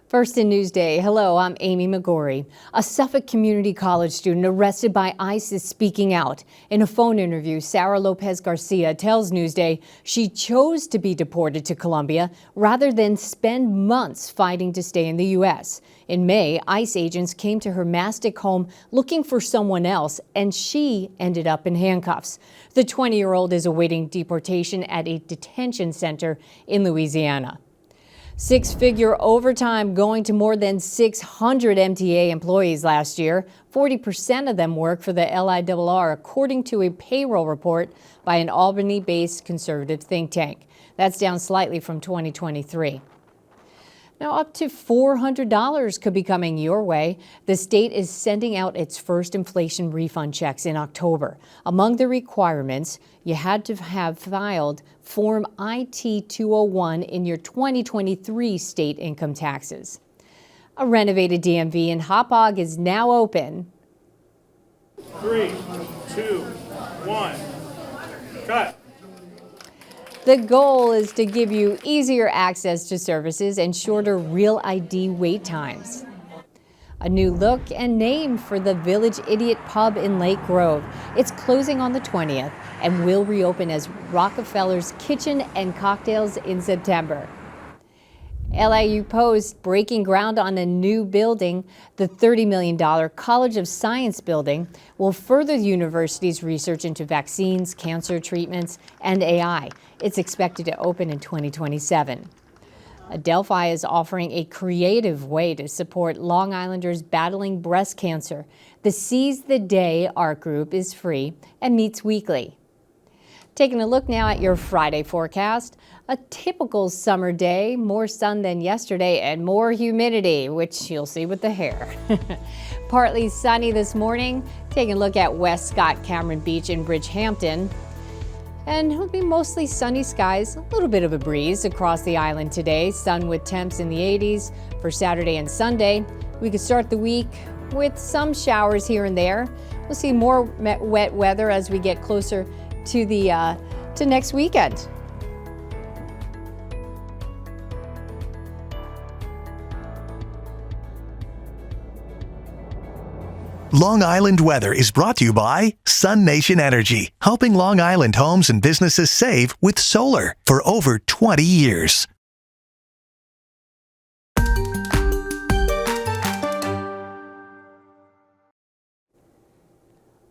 First in Newsday, hello, I'm Amy McGorry. A Suffolk Community College student arrested by ICE is speaking out. In a phone interview, Sarah Lopez Garcia tells Newsday she chose to be deported to Colombia rather than spend months fighting to stay in the U.S. In May, ICE agents came to her Mastic home looking for someone else, and she ended up in handcuffs. The 20-year-old is awaiting deportation at a detention center in Louisiana. Six-figure overtime going to more than 600 MTA employees last year. 40% of them work for the LIRR, according to a payroll report by an Albany-based conservative think tank. That's down slightly from 2023. Now, up to $400 could be coming your way. The state is sending out its first inflation refund checks in October. Among the requirements, you had to have filed Form IT-201 in your 2023 state income taxes. A renovated DMV in Hauppauge is now open. 3, 2, 1, cut. The goal is to give you easier access to services and shorter Real ID wait times. A new look and name for the Village Idiot Pub in Lake Grove. It's closing on the 20th and will reopen as Rockefeller's Kitchen and Cocktails in September. LIU Post breaking ground on a new building. The $30 million College of Science building will further the university's research into vaccines, cancer treatments, and AI. It's expected to open in 2027. Adelphi is offering a creative way to support Long Islanders battling breast cancer. The Seize the Day art group is free and meets weekly. Taking a look now at your Friday forecast. A typical summer day, more sun than yesterday and more humidity, which you'll see with the hair. Partly sunny this morning. Taking a look at West Scott Cameron Beach in Bridgehampton. And it'll be mostly sunny skies, a little bit of a breeze across the island today. Sun with temps in the 80s for Saturday and Sunday. We could start the week with some showers here and there. We'll see more wet weather as we get closer to next weekend. Long Island weather is brought to you by Sun Nation Energy, helping Long Island homes and businesses save with solar for over 20 years.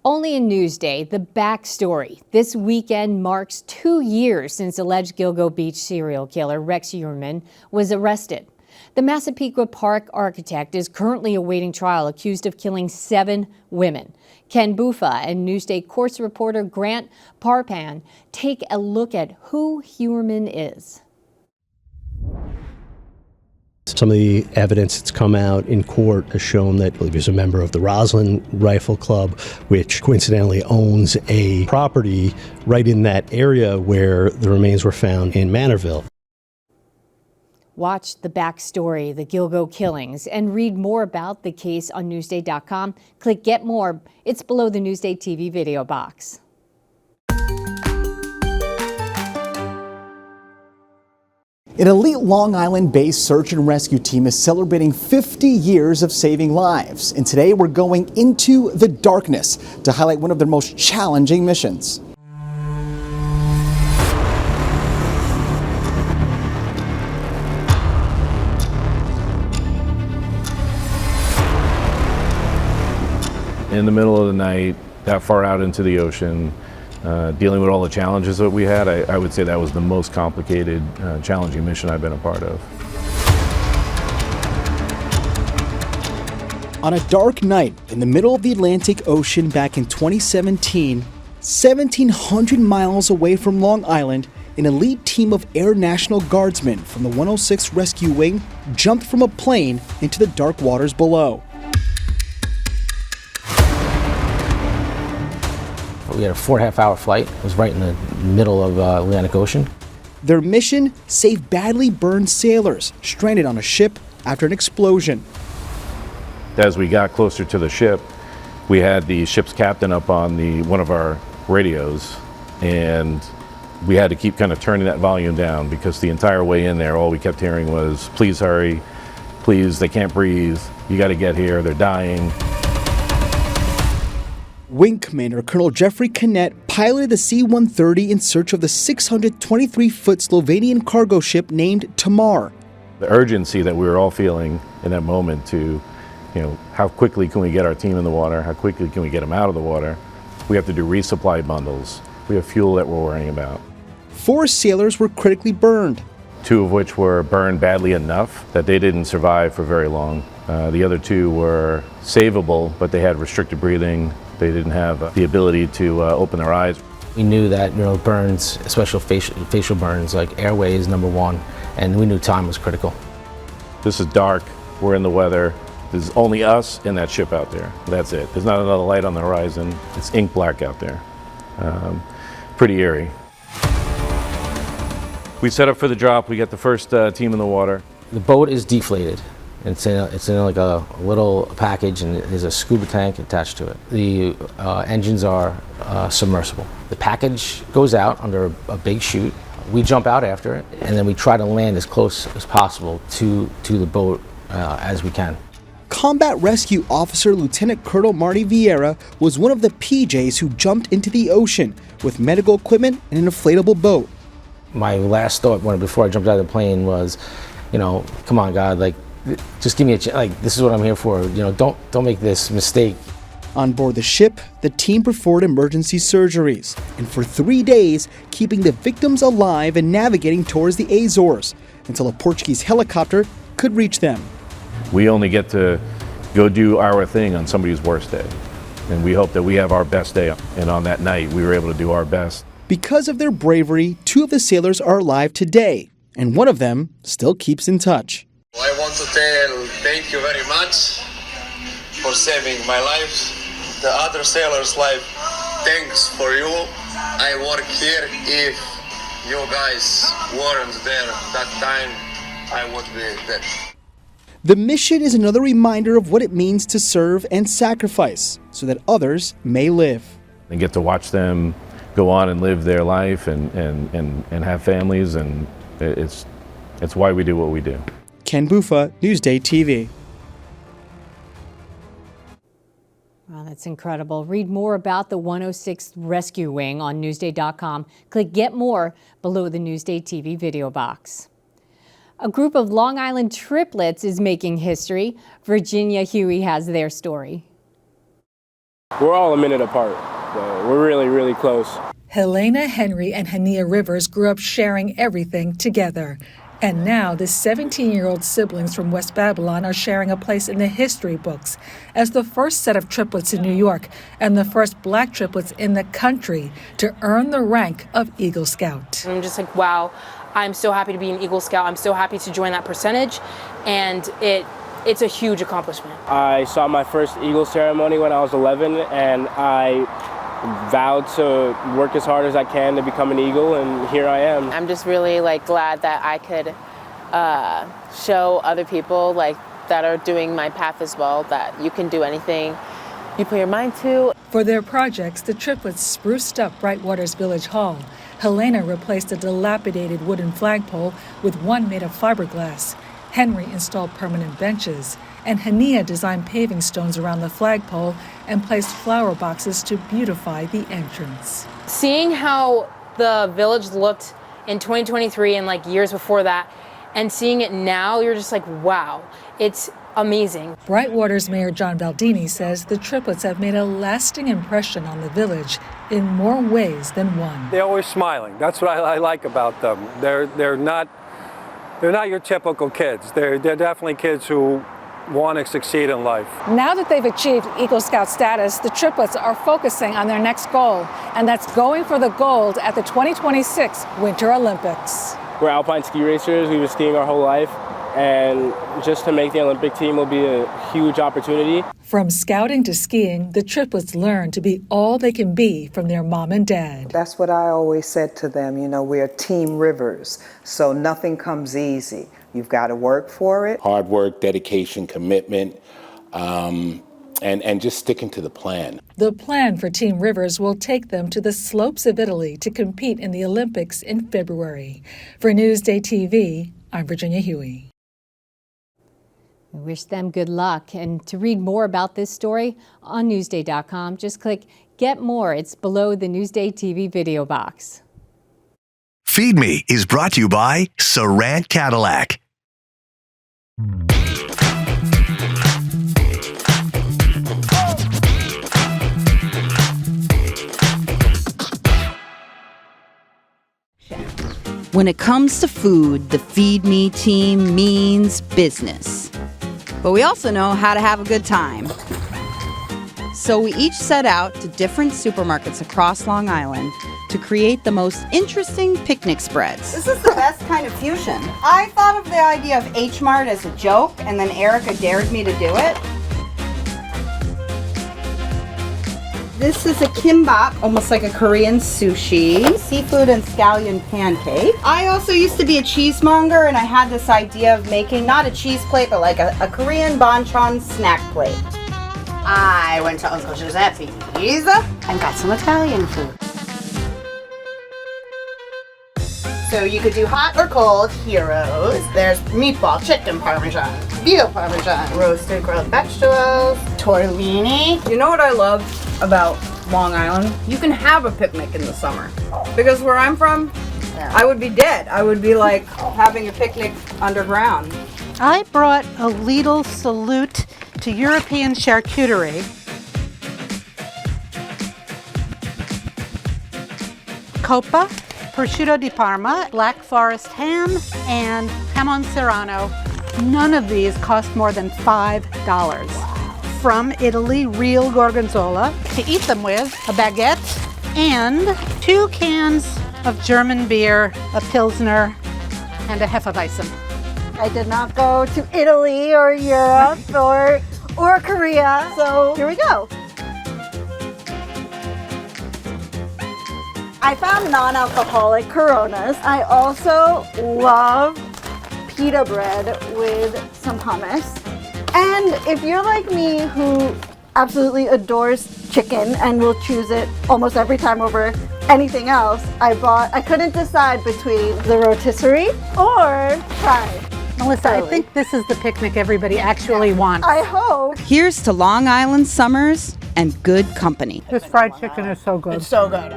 Only in Newsday, the backstory. This weekend marks 2 years since alleged Gilgo Beach serial killer Rex Heuermann was arrested. The Massapequa Park architect is currently awaiting trial, accused of killing 7 women. Ken Buffa and Newsday Courts reporter Grant Parpan take a look at who Heuermann is. Some of the evidence that's come out in court has shown that he was a member of the Roslyn Rifle Club, which coincidentally owns a property right in that area where the remains were found in Manorville. Watch the backstory, the Gilgo killings, and read more about the case on Newsday.com. Click Get More. It's below the Newsday TV video box. An elite Long Island-based search and rescue team is celebrating 50 years of saving lives. And today we're going into the darkness to highlight one of their most challenging missions. In the middle of the night, that far out into the ocean, dealing with all the challenges that we had, I would say that was the most complicated, challenging mission I've been a part of. On a dark night in the middle of the Atlantic Ocean back in 2017, 1,700 miles away from Long Island, an elite team of Air National Guardsmen from the 106th Rescue Wing jumped from a plane into the dark waters below. We had a 4.5-hour flight. It was right in the middle of Atlantic Ocean. Their mission: save badly burned sailors stranded on a ship after an explosion. As we got closer to the ship, we had the ship's captain up on one of our radios, and we had to keep kind of turning that volume down because the entire way in there, all we kept hearing was, "Please hurry, please, they can't breathe. You got to get here. They're dying. Wing Commander Colonel Jeffrey Canet piloted the C-130 in search of the 623-foot Slovenian cargo ship named Tamar. The urgency that we were all feeling in that moment to, how quickly can we get our team in the water? How quickly can we get them out of the water? We have to do resupply bundles. We have fuel that we're worrying about. 4 sailors were critically burned. 2 of which were burned badly enough that they didn't survive for very long. The other 2 were savable, but they had restricted breathing. They didn't have the ability to open their eyes. We knew that burns, especially facial burns, like airway is number 1, and we knew time was critical. This is dark. We're in the weather. There's only us and that ship out there. That's it. There's not another light on the horizon. It's ink black out there. Pretty eerie. We set up for the drop. We got the first team in the water. The boat is deflated. It's in like a little package, and there's a scuba tank attached to it. The engines are submersible. The package goes out under a big chute. We jump out after it, and then we try to land as close as possible to the boat as we can. Combat Rescue Officer Lieutenant Colonel Marty Vieira was one of the PJs who jumped into the ocean with medical equipment and an inflatable boat. My last thought before I jumped out of the plane was, come on, God, like, just give me a chance. Like, this is what I'm here for. Don't make this mistake. On board the ship, the team performed emergency surgeries, and for 3 days, keeping the victims alive and navigating towards the Azores until a Portuguese helicopter could reach them. We only get to go do our thing on somebody's worst day, and we hope that we have our best day. And on that night, we were able to do our best. Because of their bravery, 2 of the sailors are alive today, and one of them still keeps in touch. I want to tell thank you very much for saving my life. The other sailor's life, thanks for you. I work here. If you guys weren't there that time, I would be dead. The mission is another reminder of what it means to serve and sacrifice so that others may live. And get to watch them go on and live their life and have families, and it's why we do what we do. Ken Bufa, Newsday TV. Wow, that's incredible. Read more about the 106th Rescue Wing on Newsday.com. Click Get More below the Newsday TV video box. A group of Long Island triplets is making history. Virginia Huey has their story. We're all a minute apart. We're really, really close. Helena Henry and Hania Rivers grew up sharing everything together. And now the 17-year-old siblings from West Babylon are sharing a place in the history books as the first set of triplets in New York and the first Black triplets in the country to earn the rank of Eagle Scout. I'm just like, wow, I'm so happy to be an Eagle Scout. I'm so happy to join that percentage, and it's a huge accomplishment. I saw my first Eagle ceremony when I was 11, and I vowed to work as hard as I can to become an Eagle, and here I am. I'm just really glad that I could show other people that are doing my path as well that you can do anything you put your mind to. For their projects, the triplets spruced up Brightwater's Village Hall. Helena replaced a dilapidated wooden flagpole with one made of fiberglass. Henry installed permanent benches, and Hania designed paving stones around the flagpole and placed flower boxes to beautify the entrance. Seeing how the village looked in 2023 and years before that, and seeing it now, you're just like, wow, it's amazing. Brightwater's Mayor John Baldini says the triplets have made a lasting impression on the village in more ways than one. They're always smiling. That's what I like about them. They're not your typical kids. They're definitely kids who want to succeed in life. Now that they've achieved Eagle Scout status, the triplets are focusing on their next goal, and that's going for the gold at the 2026 Winter Olympics. We're alpine ski racers. We've been skiing our whole life, and just to make the Olympic team will be a huge opportunity. From scouting to skiing, the triplets learn to be all they can be from their mom and dad. That's what I always said to them, we're Team Rivers, so nothing comes easy. You've got to work for it. Hard work, dedication, commitment, and just sticking to the plan. The plan for Team Rivers will take them to the slopes of Italy to compete in the Olympics in February. For Newsday TV, I'm Virginia Huey. We wish them good luck. And to read more about this story on Newsday.com, just click Get More. It's below the Newsday TV video box. Feed Me is brought to you by Sarant Cadillac. When it comes to food, the Feed Me team means business. But we also know how to have a good time. So we each set out to different supermarkets across Long Island to create the most interesting picnic spreads. This is the best kind of fusion. I thought of the idea of H-Mart as a joke, and then Erica dared me to do it. This is a kimbap, almost like a Korean sushi, seafood and scallion pancake. I also used to be a cheesemonger, and I had this idea of making not a cheese plate, but like a Korean banchan snack plate. I went to Uncle Giuseppe's and got some Italian food. So you could do hot or cold heroes. There's meatball, chicken parmesan, veal parmesan, roasted grilled vegetables, tortellini. You know what I love about Long Island? You can have a picnic in the summer. Because where I'm from, I would be dead. I would be like having a picnic underground. I brought a Lidl salute to European charcuterie. Coppa, prosciutto di Parma, Black Forest ham, and jamon serrano. None of these cost more than $5. From Italy, real gorgonzola, to eat them with a baguette, and 2 cans of German beer, a Pilsner, and a Hefeweizen. I did not go to Italy or Europe or Korea, so here we go. I found non-alcoholic Coronas. I also love pita bread with some hummus. And if you're like me who absolutely adores chicken and will choose it almost every time over anything else, I couldn't decide between the rotisserie or fried. Melissa, I think this is the picnic everybody actually wants. I hope. Here's to Long Island summers and good company. This fried chicken is so good. It's so good.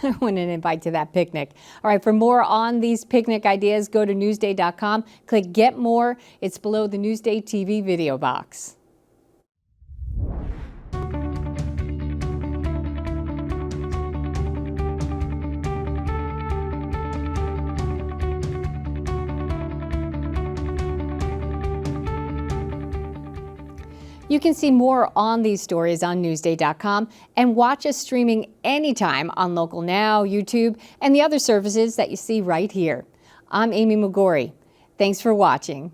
I want an invite to that picnic. All right, for more on these picnic ideas, go to Newsday.com, click Get More. It's below the Newsday TV video box. You can see more on these stories on Newsday.com and watch us streaming anytime on Local Now, YouTube, and the other services that you see right here. I'm Amy McGorry. Thanks for watching.